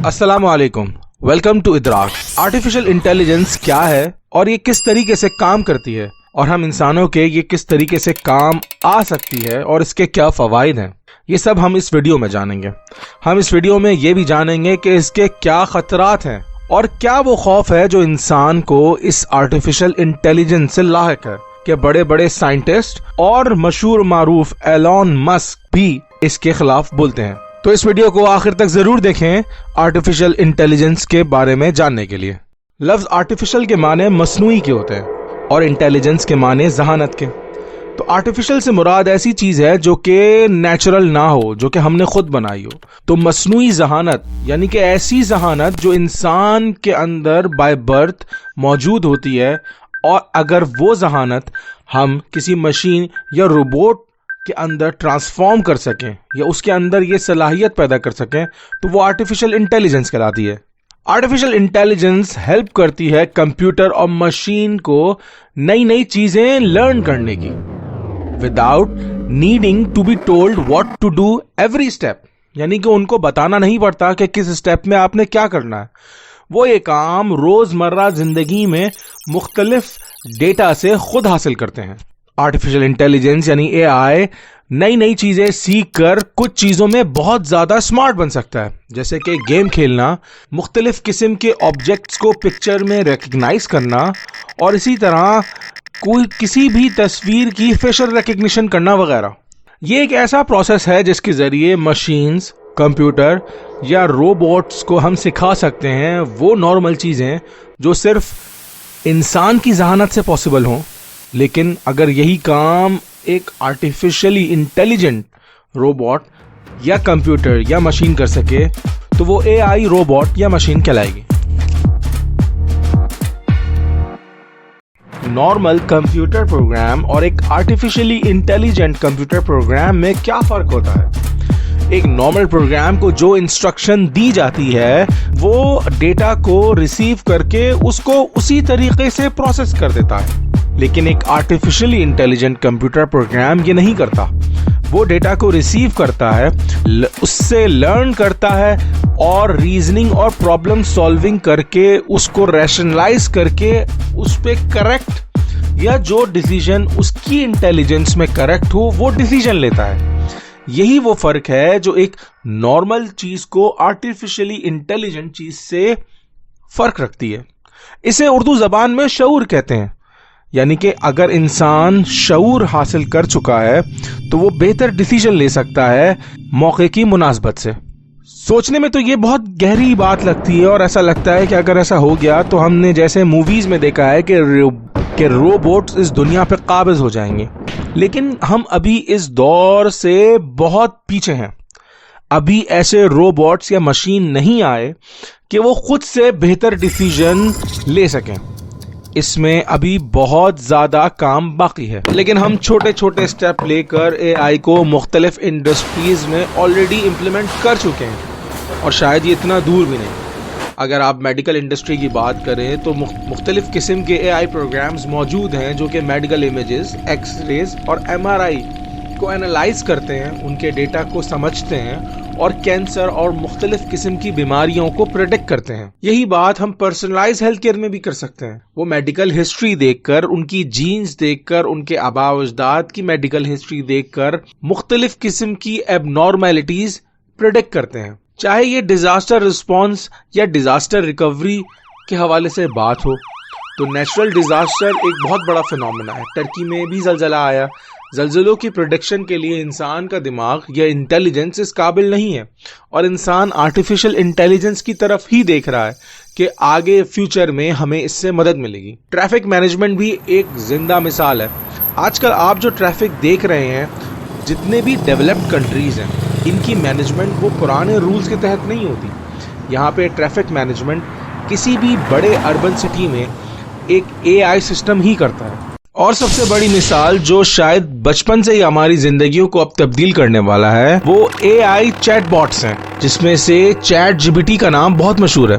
अस्सलामु अलैकुम, welcome to इदराक। Artificial intelligence क्या है और ये किस तरीके से काम करती है और हम इंसानों के ये किस तरीके से काम आ सकती है और इसके क्या फ़वाइद हैं, ये सब हम इस वीडियो में जानेंगे। हम इस वीडियो में ये भी जानेंगे कि इसके क्या खतरात हैं और क्या वो खौफ है जो इंसान को इस आर्टिफिशियल इंटेलिजेंस से लाहिक है कि बड़े बड़े साइंटिस्ट और मशहूर मारूफ एलॉन मस्क भी इसके खिलाफ बोलते हैं। तो इस वीडियो को आखिर तक जरूर देखें आर्टिफिशियल इंटेलिजेंस के बारे में जानने के लिए। लफ्ज आर्टिफिशियल के माने मसनूई के होते हैं और इंटेलिजेंस के माने जहानत के। तो आर्टिफिशियल से मुराद ऐसी चीज है जो कि नेचुरल ना हो, जो कि हमने खुद बनाई हो। तो मसनूई जहानत यानी कि ऐसी जहानत जो इंसान के अंदर बाय बर्थ मौजूद होती है, और अगर वो जहानत हम किसी मशीन या रोबोट के अंदर ट्रांसफॉर्म कर सकें या उसके अंदर ये सलाहियत पैदा कर सकें तो वो आर्टिफिशियल इंटेलिजेंस कहलाती है। आर्टिफिशियल इंटेलिजेंस हेल्प करती है कंप्यूटर और मशीन को नई नई चीजें लर्न करने की without needing to be told what to do every step, यानी कि उनको बताना नहीं पड़ता कि किस स्टेप में आपने क्या करना है। वो ये काम रोजमर्रा जिंदगी में मुख्तलिफ डेटा से खुद हासिल करते हैं। आर्टिफिशियल इंटेलिजेंस यानी एआई नई नई चीजें सीख कर कुछ चीजों में बहुत ज्यादा स्मार्ट बन सकता है, जैसे कि गेम खेलना, मुख्तलिफ किस्म के ऑब्जेक्ट्स को पिक्चर में रिकग्नाइज करना, और इसी तरह कोई किसी भी तस्वीर की फेशियल रिकग्निशन करना वगैरह। ये एक ऐसा प्रोसेस है जिसके जरिए मशीन्स, कंप्यूटर या रोबोट्स को हम सिखा सकते हैं वो नॉर्मल चीजें जो सिर्फ इंसान की जहानत से पॉसिबल हों। लेकिन अगर यही काम एक आर्टिफिशियली इंटेलिजेंट रोबोट या कंप्यूटर या मशीन कर सके तो वो एआई रोबोट या मशीन कहलाएगी। नॉर्मल कंप्यूटर प्रोग्राम और एक आर्टिफिशियली इंटेलिजेंट कंप्यूटर प्रोग्राम में क्या फर्क होता है? एक नॉर्मल प्रोग्राम को जो इंस्ट्रक्शन दी जाती है वो डेटा को रिसीव करके उसको उसी तरीके से प्रोसेस कर देता है, लेकिन एक आर्टिफिशियली इंटेलिजेंट कंप्यूटर प्रोग्राम ये नहीं करता। वो डेटा को रिसीव करता है, उससे लर्न करता है और रीजनिंग और प्रॉब्लम सॉल्विंग करके उसको रैशनलाइज करके उस पे करेक्ट या जो डिसीजन उसकी इंटेलिजेंस में करेक्ट हो वो डिसीजन लेता है। यही वो फर्क है जो एक नॉर्मल चीज को आर्टिफिशियली इंटेलिजेंट चीज से फर्क रखती है। इसे उर्दू जबान में शऊर कहते हैं, यानी कि अगर इंसान शऊर हासिल कर चुका है तो वो बेहतर डिसीजन ले सकता है मौके की मुनासबत से। सोचने में तो ये बहुत गहरी बात लगती है और ऐसा लगता है कि अगर ऐसा हो गया तो हमने जैसे मूवीज में देखा है कि रोबोट्स इस दुनिया पे काबिज हो जाएंगे, लेकिन हम अभी इस दौर से बहुत पीछे हैं। अभी ऐसे रोबोट्स या मशीन नहीं आए कि वो खुद से बेहतर डिसीजन ले सकें। इसमें अभी बहुत ज़्यादा काम बाकी है, लेकिन हम छोटे छोटे स्टेप लेकर एआई को मुख्तलिफ इंडस्ट्रीज़ में ऑलरेडी इम्प्लीमेंट कर चुके हैं और शायद ये इतना दूर भी नहीं। अगर आप मेडिकल इंडस्ट्री की बात करें तो मुख्तलिफ किस्म के एआई प्रोग्राम्स मौजूद हैं जो कि मेडिकल इमेजेस, एक्सरेज और एमआरआई को एनालाइज करते हैं, उनके डेटा को समझते हैं और कैंसर और मुख्तलिफ किस्म की बीमारियों को प्रेडिक्ट करते हैं। यही बात हम पर्सनलाइज हेल्थ केयर में भी कर सकते हैं। वो मेडिकल हिस्ट्री देखकर, उनकी जीन्स देखकर, उनके आबा अजदाद की मेडिकल हिस्ट्री देखकर मुख्तलिफ किस्म की एबनॉर्मेलिटीज प्रेडिक्ट करते हैं। चाहे ये डिजास्टर रिस्पॉन्स या डिजास्टर रिकवरी के हवाले से बात हो, तो नेचुरल डिजास्टर एक बहुत बड़ा फिनोमेना है। टर्की में भी ज़लज़ला आया। ज़लज़लों की प्रोडिक्शन के लिए इंसान का दिमाग या इंटेलिजेंस इस काबिल नहीं है, और इंसान आर्टिफिशियल इंटेलिजेंस की तरफ ही देख रहा है कि आगे फ्यूचर में हमें इससे मदद मिलेगी। ट्रैफिक मैनेजमेंट भी एक जिंदा मिसाल है। आजकल आप जो ट्रैफिक देख रहे हैं, जितने भी डेवलप्ड कंट्रीज हैं, इनकी मैनेजमेंट वो पुराने रूल्स के तहत नहीं होती। यहाँ पे ट्रैफिक मैनेजमेंट किसी भी बड़े अर्बन सिटी में एक एआई सिस्टम ही करता है। और सबसे बड़ी मिसाल जो शायद बचपन से ही हमारी जिंदगियों को अब तब्दील करने वाला है वो एआई चैटबॉट्स हैं, जिसमें से चैट जीपीटी का नाम बहुत मशहूर है।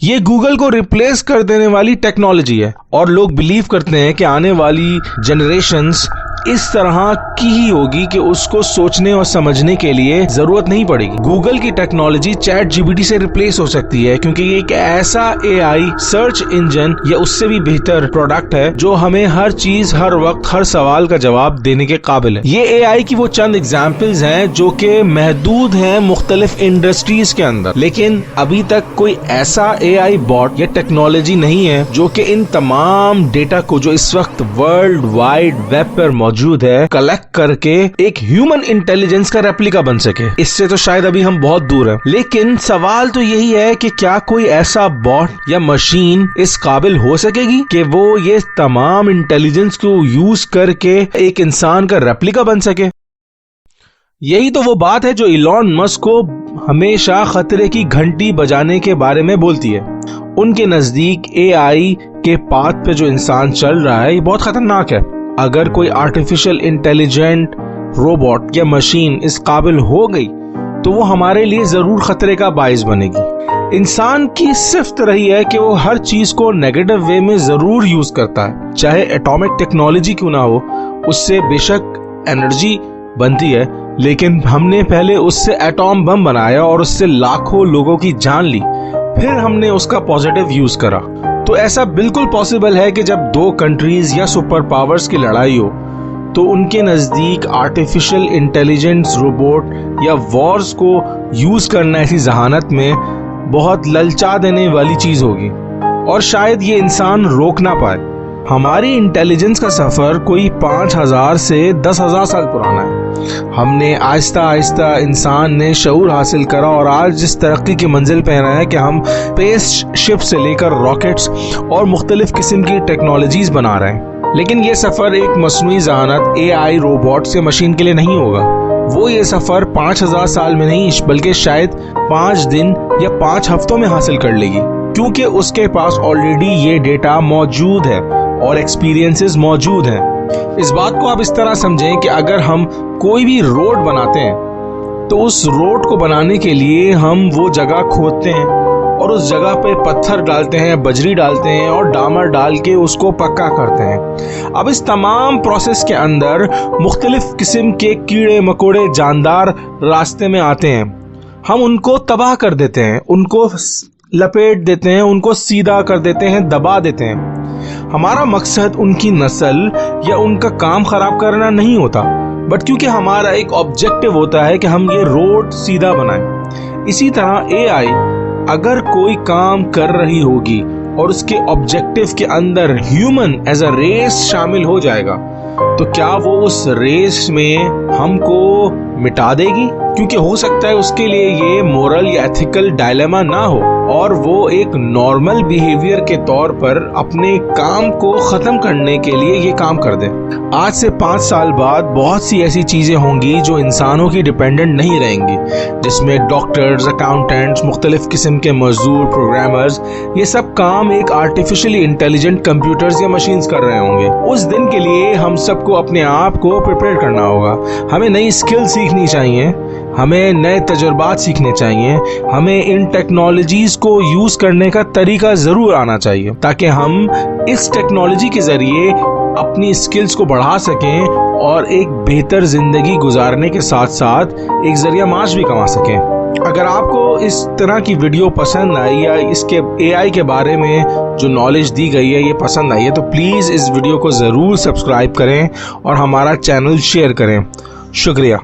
ये गूगल को रिप्लेस कर देने वाली टेक्नोलॉजी है और लोग बिलीव करते हैं कि आने वाली जनरेशंस इस तरह की ही होगी कि उसको सोचने और समझने के लिए जरूरत नहीं पड़ेगी। गूगल की टेक्नोलॉजी चैट जीपीटी से रिप्लेस हो सकती है, क्योंकि ये एक ऐसा एआई सर्च इंजन या उससे भी बेहतर प्रोडक्ट है जो हमें हर चीज, हर वक्त, हर सवाल का जवाब देने के काबिल है। ये एआई की वो चंद एग्जाम्पल्स हैं जो कि महदूद हैं मुख्तलिफ इंडस्ट्रीज के अंदर, लेकिन अभी तक कोई ऐसा एआई बॉट या टेक्नोलॉजी नहीं है जो कि इन तमाम डेटा को जो इस वक्त वर्ल्ड वाइड वेब पर मौजूद है कलेक्ट करके एक ह्यूमन इंटेलिजेंस का रेप्लिका बन सके। इससे तो शायद अभी हम बहुत दूर हैं, लेकिन सवाल तो यही है कि क्या कोई ऐसा बॉट या मशीन इस काबिल हो सकेगी कि वो ये तमाम इंटेलिजेंस को यूज करके एक इंसान का रेप्लिका बन सके। यही तो वो बात है जो इलॉन मस्क को हमेशा खतरे की घंटी बजाने के बारे में बोलती है। उनके नजदीक एआई के पाथ पे जो इंसान चल रहा है ये बहुत खतरनाक है। अगर कोई आर्टिफिशियल इंटेलिजेंट रोबोट या मशीन इस काबिल हो गई तो वो हमारे लिए जरूर खतरे का बाइस बनेगी। इंसान की सिफ्त रही है कि वो हर चीज को नेगेटिव वे में जरूर यूज करता है, चाहे एटॉमिक टेक्नोलॉजी क्यों ना हो, उससे बेशक एनर्जी बनती है, लेकिन हमने पहले उससे एटॉम बम बनाया और उससे लाखों लोगों की जान ली, फिर हमने उसका पॉजिटिव यूज करा। तो ऐसा बिल्कुल पॉसिबल है कि जब दो कंट्रीज या सुपर पावर्स की लड़ाई हो तो उनके नजदीक आर्टिफिशियल इंटेलिजेंस रोबोट या वॉर्स को यूज करना ऐसी जहानत में बहुत ललचा देने वाली चीज होगी और शायद ये इंसान रोक ना पाए। हमारी इंटेलिजेंस का सफर कोई 5000 से 10,000 साल पुराना है। हमने आहिस्ता आहिस्ता इंसान ने शऊर हासिल करा और आज जिस तरक्की की मंजिल पे है कि हम स्पेस शिप से लेकर रॉकेट्स और मुख्तलिफ किस्म की टेक्नोलॉजीज बना रहे हैं। लेकिन ये सफर एक मसनूई जहानत एआई रोबोट से मशीन के लिए नहीं होगा। वो ये सफर 5000 साल में नहीं बल्कि शायद 5 दिन या 5 हफ्तों में हासिल कर लेगी, क्योंकि उसके पास ऑलरेडी ये डेटा मौजूद है और एक्सपीरियंसेस मौजूद हैं। इस बात को आप इस तरह समझें कि अगर हम कोई भी रोड बनाते हैं तो उस रोड को बनाने के लिए हम वो जगह खोदते हैं और उस जगह पे पत्थर डालते हैं, बजरी डालते हैं और डामर डाल के उसको पक्का करते हैं। अब इस तमाम प्रोसेस के अंदर मुख्तलिफ किस्म के कीड़े मकोड़े जानदार रास्ते में आते हैं। हम उनको तबाह कर देते हैं, उनको लपेट देते हैं, उनको सीधा कर देते हैं, दबा देते हैं। हमारा मकसद उनकी नस्ल या उनका काम खराब करना नहीं होता, बट क्योंकि हमारा एक ऑब्जेक्टिव होता है कि हम ये रोड सीधा बनाएं। इसी तरह एआई अगर कोई काम कर रही होगी और उसके ऑब्जेक्टिव के अंदर ह्यूमन एज अ रेस शामिल हो जाएगा तो क्या वो उस रेस में हमको मिटा देगी? क्योंकि हो सकता है उसके लिए ये मोरल या एथिकल डायलेमा ना हो और वो एक नॉर्मल बिहेवियर के तौर पर अपने काम को खत्म करने के लिए ये काम कर दे। आज से 5 साल बाद बहुत सी ऐसी चीजें होंगी जो इंसानों की डिपेंडेंट नहीं रहेंगी, जिसमें डॉक्टर्स, अकाउंटेंट्स, मुख्तलिफ किस्म के मजदूर, प्रोग्रामर्स, ये सब काम एक आर्टिफिशियली इंटेलिजेंट कंप्यूटर्स या मशीन्स कर रहे होंगे। उस दिन के लिए हम सबको अपने आप को प्रिपेयर करना होगा। हमें नई स्किल सीखनी चाहिए, हमें नए तजुर्बात सीखने चाहिए, हमें इन टेक्नोलॉजीज को यूज करने का तरीका जरूर आना चाहिए ताकि हम इस टेक्नोलॉजी के जरिए अपनी स्किल्स को बढ़ा सकें और एक बेहतर जिंदगी गुजारने के साथ साथ एक जरिया माश भी कमा सकें। अगर आपको इस तरह की वीडियो पसंद आई या इसके एआई के बारे में जो नॉलेज दी गई है ये पसंद आई है तो प्लीज़ इस वीडियो को ज़रूर सब्सक्राइब करें और हमारा चैनल शेयर करें। शुक्रिया।